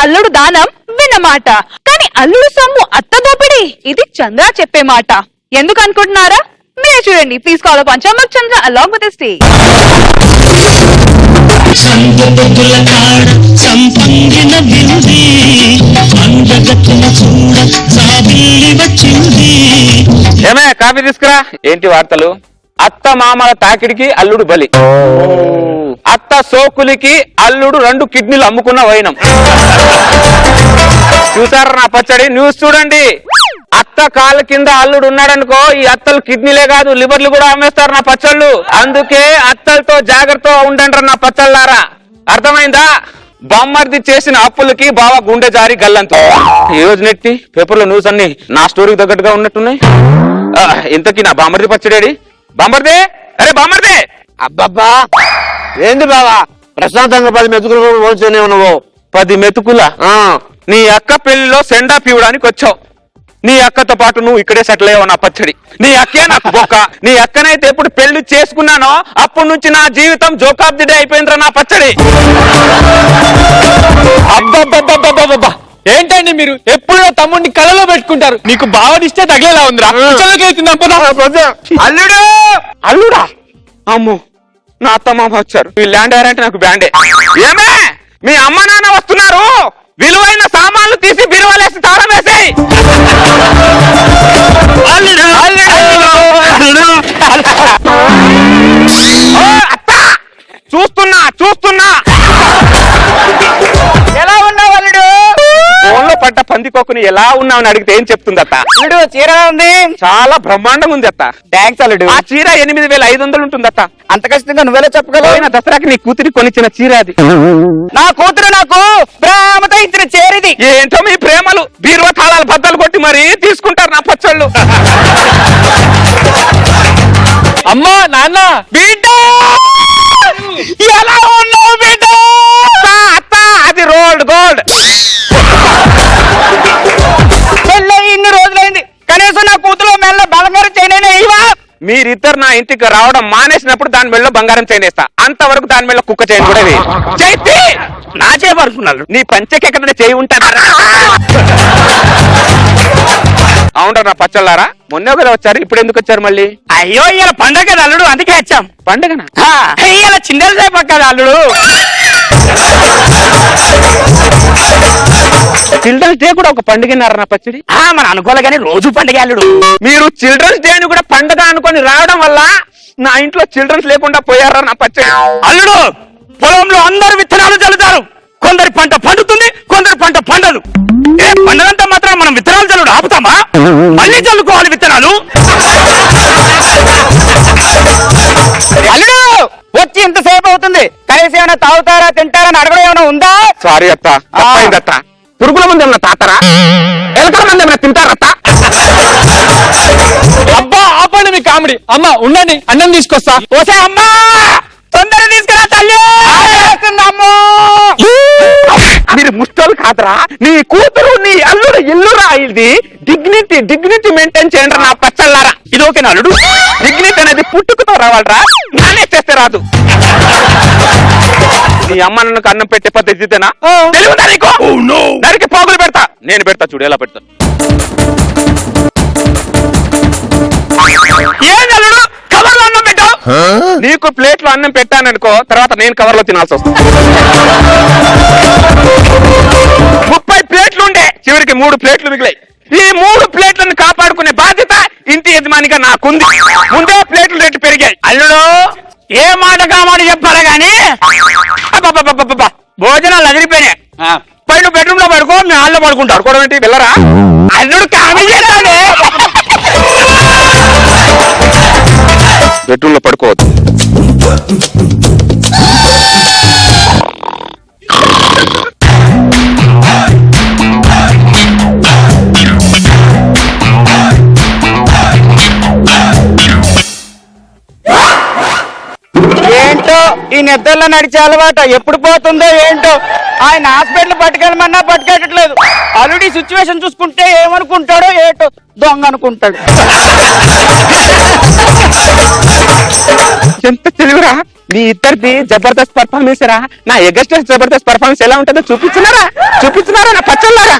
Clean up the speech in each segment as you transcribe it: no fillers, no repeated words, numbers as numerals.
అల్లుడు దానం విన్నమాట, కానీ అల్లుడు సొమ్ము అత్త దోపిడి ఇది చంద్ర చెప్పే మాట. ఎందుకు అనుకుంటున్నారా? మీరే చూడండి. ప్లీజ్ కాల్ పంచామృత చంద్ర అలాంగ్ విత్ హిస్ టీ. ఏమే కాఫీ తీసుకురా. ఏంటి వార్తలు? అత్త మామల తాకిడికి అల్లుడు బలి, అత్త సోకులికి అల్లుడు 2 కిడ్నీలు అమ్ముకున్న వైనం. చూసారా నా పచ్చడి? న్యూస్ చూడండి. అత్త కాళ్ళ కింద అల్లుడు ఉన్నాడనుకో, ఈ అత్తలు కిడ్నీలే కాదు లివర్లు కూడా అమ్మేస్తారు నా పచ్చళ్ళు. అందుకే అత్తలతో జాగ్రత్త ఉండండి నా పచ్చళ్ళారా. అర్థమైందా? బామ్మర్ది చేసిన అప్పులకి బావ గుండె జారి గల్లంతో. ఈ రోజు నెట్టి పేపర్లో న్యూస్ అన్ని నా స్టోరీకి తగ్గట్టుగా ఉన్నట్టున్నాయి. ఇంతకీ నా బామ్మర్ది పచ్చడేడి? బామ్మర్దే, అరే బామ్మర్దే. అబ్బబ్బా ఏంది బావా ప్రశాంతంగా 10 మెతుకులు పోల్చేనే ఉన్నావు. 10 మెతుకుల? నీ అక్క పెళ్లిలో సెండా పీవడానికి వచ్చావు. నీ అక్కతో పాటు నువ్వు ఇక్కడే సెటిల్ అయ్యావు నా పచ్చడి. నీ అక్కే నాకు బొక్క. నీ అక్కనైతే ఎప్పుడు పెళ్లి చేసుకున్నానో అప్పటి నుంచి నా జీవితం జోకాబ్ ది డే అయిపోయిందిరా నా పచ్చడి. అబ్బబ్బబ్బబ్బబ్బబ్బా ఏంటండి మీరు ఎప్పుడో తమ్ముడిని కలలో పెట్టుకుంటారు. నీకు బావనిస్తే తగిలేలా ఉందిరా. అల్లుడు అల్లుడా? అమ్మో నా అత్త మామ వచ్చారు. మీ ల్యాండ్ అంటే నాకు బ్యాండే. ఏమే మీ అమ్మ నాన్న వస్తున్నారు. విలువైన సామాన్లు తీసి బిరువలేసి తాళం వేసేయ్. అత్త చూస్తున్నా చూస్తున్నా. ఎలా ఉన్నావు అల్లుడు? ఫోన్లో పడ్డ పందికొక్కుని ఎలా ఉన్నావని అడిగితే ఏం చెప్తుంది అత్త? అల్లుడు చీర ఉంది, చాలా బ్రహ్మాండంగా ఉంది అత్త. థ్యాంక్స్ అల్లుడు. ఆ చీర 8500 ఉంటుంది అత్త. అంత ఖచ్చితంగా నువ్వెలా చెప్పగలవు? దసరాకి నీ కూతురి కొనిచ్చిన చీర అది. నా కూతురు నాకు ప్రేమతో ఇచ్చిన చేరిది. ఏంటో మీ ప్రేమలు బీరువా తాళాలు బద్దలు కొట్టి మరి తీసుకుంటారు నా పచ్చళ్ళు. అమ్మా నాన్న బిడ్డ ఎలా ఉన్నావు బిడ్డ? అత్త అది రోల్డ్ గోల్డ్. పెళ్ళై ఇన్ని రోజులైంది, కనీసం నా కూతురు మెల్ల బంగారం చైన్ ఇవా. మీరిద్దరు నా ఇంటికి రావడం మానేసినప్పుడు దాని మెడలో బంగారం చైన్ వేస్తా. అంతవరకు దాని మెడలో కుక్క చైన్ కూడా చేతి నా చేయబడుకున్నాడు. నీ పంచకి ఎక్కడ చేయి ఉంటారా? అవునరా నా పచ్చళ్ళారా. మొన్న కదా వచ్చారు, ఇప్పుడు ఎందుకు వచ్చారు మళ్ళీ? అయ్యో ఇలా పండగ కదా అల్లుడు, అందుకే వచ్చాం. పండగనా? ఇలా చిందల సేపు కదా అల్లుడు. చిల్డ్రన్స్ డే కూడా ఒక పండుగన్నారా నా పచ్చడి? మన అనుకోలే కానీ రోజు పండుగ అల్లుడు. మీరు చిల్డ్రన్స్ డే అని కూడా పండుగ అనుకొని రావడం వల్ల నా ఇంట్లో చిల్డ్రన్స్ లేకుండా పోయారా నా పచ్చడి. అల్లుడు పొలంలో అందరు విత్తనాలు చల్లుతారు. కొందరి పంట పండుతుంది, కొందరి పంట పండదు. ఏ పండుగంతా మాత్రం మనం విత్తనాలు చల్లుడు ఆపుతామా? మళ్ళీ చల్లుకోవాలి విత్తనాలు. అల్లుడు వచ్చి ఇంతసేపు అవుతుంది, కనీసం ఏమైనా తాగుతారా తింటారా అని అడగడం ఏమైనా ఉందా? సారీ అత్త, తప్పైందత్త. పురుగుల ముందు ఏమన్నా తాతారా? ఎలకల మంది ఏమైనా తింటారత్త? అబ్బా ఆపండి మీ కామెడీ. అమ్మా ఉండండి, అన్నం తీసుకొస్తా. ఓసే అమ్మా తొందరగా తీసుకురా తల్లి. మీరు ముష్టోలు కాదరా. నీ కూతురు నీ అల్లుడు ఇల్లురా. ఇది డిగ్నిటీ మెయింటైన్ చేయండి నా పచ్చళ్ళారా. ఇది ఓకేనా అల్లుడు? డిగ్నిటీ అనేది పుట్టుకతో రావాలరా, నానే చేస్తే రాదు. నీ అమ్మ నన్ను అన్నం పెట్టే పద్ధతి ఇదేనా? తెలియదా నీకు? దానికి పోగులు పెడతా. నేను పెడతా, చూడు ఎలా పెడతా. ఏం అల్లుడు కవర్లో అన్నం పెట్టావు? నీకు ప్లేట్ లో అన్నం పెట్టాననుకో, తర్వాత నేను కవర్ లో తినాల్సి వస్తుంది. 30 ప్లేట్లు ఉండే, చివరికి 3 ప్లేట్లు మిగిలాయి. ఈ 3 ప్లేట్లను కాపాడుకునే బాధ్యత ఇంటి యజమానిగా నాకుంది. ముందే ప్లేట్లు రేట్లు పెరిగాయి. అల్లుడు ఏ మాట కామాట చెప్పాలి గాని భోజనాలు అదిరిపోయినాయి. పైన బెడ్రూమ్ లో పడుకో, మీ హాల్లో పడుకుంటారు. పడుకోవడం ఏంటి? వెళ్ళరా? అల్లుడు కామెడీ చేస్తాడు. బెడ్రూమ్ లో పడుకోవద్దు. ఏంటో ఈ నిద్రలో నడిచే అలవాట ఎప్పుడు పోతుందో ఏంటో. ఆయన హాస్పిటల్ పట్టుకెళ్ళమన్నా పట్టుకెట్టట్లేదు. ఆల్రెడీ సిచ్యువేషన్ చూసుకుంటే ఏమనుకుంటాడో ఏటో, దొంగ అనుకుంటాడు. ఎంత తెలుగురా మీ ఇద్దరిది జబర్దస్త్ పర్ఫార్మెన్స్ రా. నా ఎగస్ట్ జబర్దస్త్ పర్ఫార్మెన్స్ ఎలా ఉంటుందో చూపించున్నారా నా పచ్చళ్ళారా.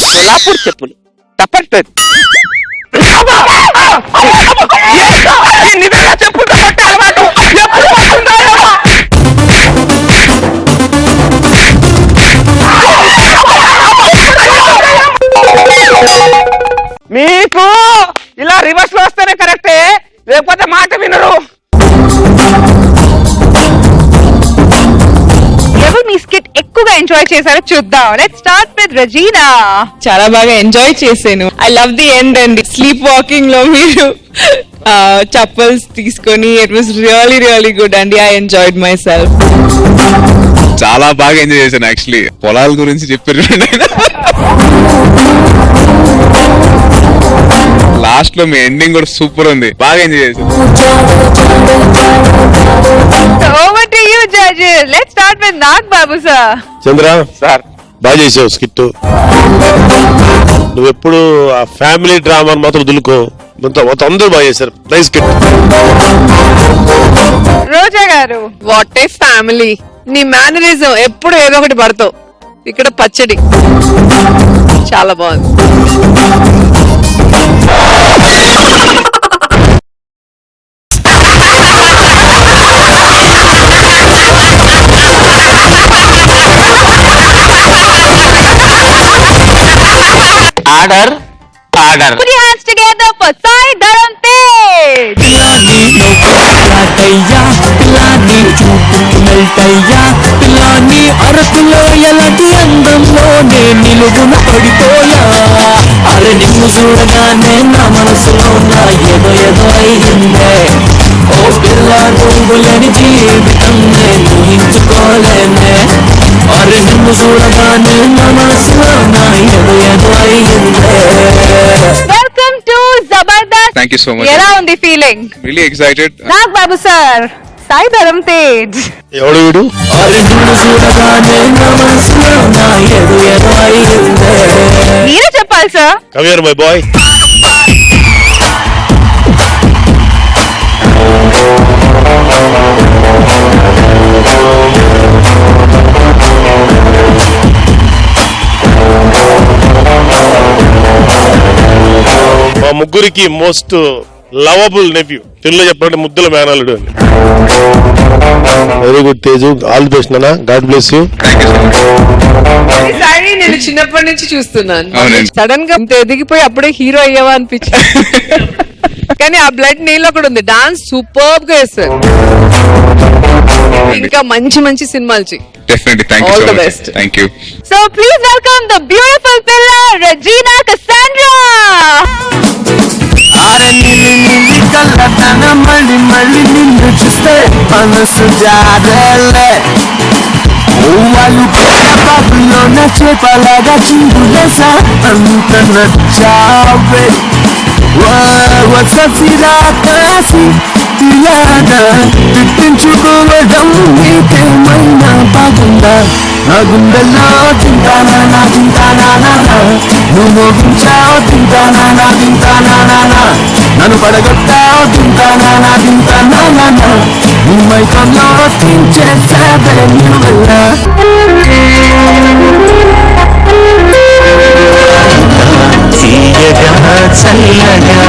కొల్లాపూర్ చెప్పులు తప్పట్లేదు. చెప్పులు అలవాటు మీకు ఇలా రివర్స్ లో వస్తేనే కరెక్టే, లేకపోతే మాట వినరు. ఎవరు మీ స్కిట్ ఎక్కువగా ఎంజాయ్ చేశారో చూద్దాం. Let's start with Regina. చాలా బాగా ఎంజాయ్ చేశాను. I love the end and sleepwalking లో మీరు చప్పల్స్ తీసుకొని it was really really good అండి. I enjoyed myself. చాలా బాగా ఎంజాయ్ చేశాను. యాక్చువల్లీ పొలాల గురించి చెప్పారు, లాస్ట్ లో మీ ఎండింగ్ కూడా సూపర్ ఉంది. బాగా ఎంజాయ్ చేశాను. Over to you judges. Let's start with Nag Babu sir. Chandra sir బాగా చేసావు స్కిట్. నువ్వెప్పుడు ఆ ఫ్యామిలీ డ్రామాని మాత్రం దులుకో. మొత్తం అందరూ బాగా చేశారు. Nice skit. Roja garu. What a family. నీ మేనరిజం ఎప్పుడు ఏదో ఒకటి పడతావు. ఇక్కడ పచ్చడి చాలా బాగుంది. Order order. Put your hands together for Sai Dharam Tej. పిల్లాని అరకులో ఎలాంటి అందంలోనే నిలువున పడిపోయా. అరే నిన్ను చూడగానే నా మనసులో నా ఏదో ఏదో అయిందే. ఓ పిల్ల నువ్వు లేని జీవితం నేను ఊహించుకోలేనే. అరే నిన్ను చూడగానే నా మనసులో నా ఏదో ఏదో అయిందే. Welcome to Zabardast. Thank you so much. ఎలా ఉంది ఫీలింగ్? Really excited. నాగ్ బాబు సార్. సాయి ధరం తేజ్. ఎవడు వీడు? అరే నిన్ను చూడగానే నా మనసులో నా ఏదో ఏదో అయిందే. మీరే చెప్పాలి sir. Come here my boy. మా ముగ్గురికి మోస్ట్ లవబుల్ నెఫ్యూ. తెలుగులో చెప్పాలంటే ముద్దుల మేనల్లుడు అని. Very good Teju. All the best నాన్న. God bless you. Thank you so much. ఈ సారీ నేను చిన్నప్పటి నుంచి చూస్తున్నాను. అవునండి. సడన్ గా ఇంత ఎదిగిపోయి అప్పుడే హీరో అయ్యావా అనిపించింది. కానీ ఆ బ్లడ్ నీలో కూడా ఉంది. డాన్స్ సూపర్ గా వేస్తారు. ఇంకా మంచి మంచి సినిమాలు చెయ్యి. Definitely. Thank you All so the much. best. Thank you. So please welcome the beautiful Pilla Regina Cassandra. కళ్ళతన మళ్ళీ మళ్ళీ నిన్ను చూస్తే మనసు జారేలే. వాళ్ళు బాబులో నా చేపలాగా చిందులేసా అంత నచ్చావే. వససిరా కాసి తీయాద తిట్టించుకోవడం నీకేమైనా బాగుందా? నా గుండెల్లో తింటానా నువ్వు మోగించావు తింటానా నన్ను పడగొట్టావు తింటానా నీ మైకంలో తించేసాదే నువ్వెల్లా. తీయగా చల్లగా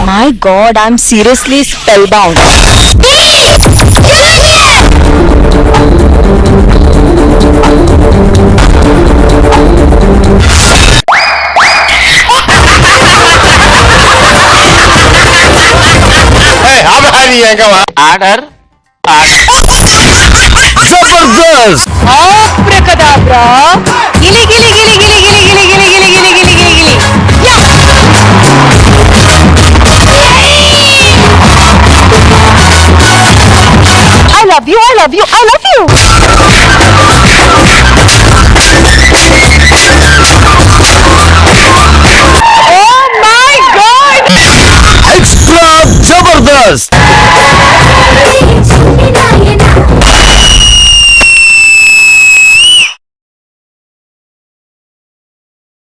My God, I'm seriously spellbound. Order Jabardasth. Abracadabra. Gili gili gili gili gili gili gili gili gili gili gili gili. I love you, I love you, I love you. Oh my God! Extra Jabardast.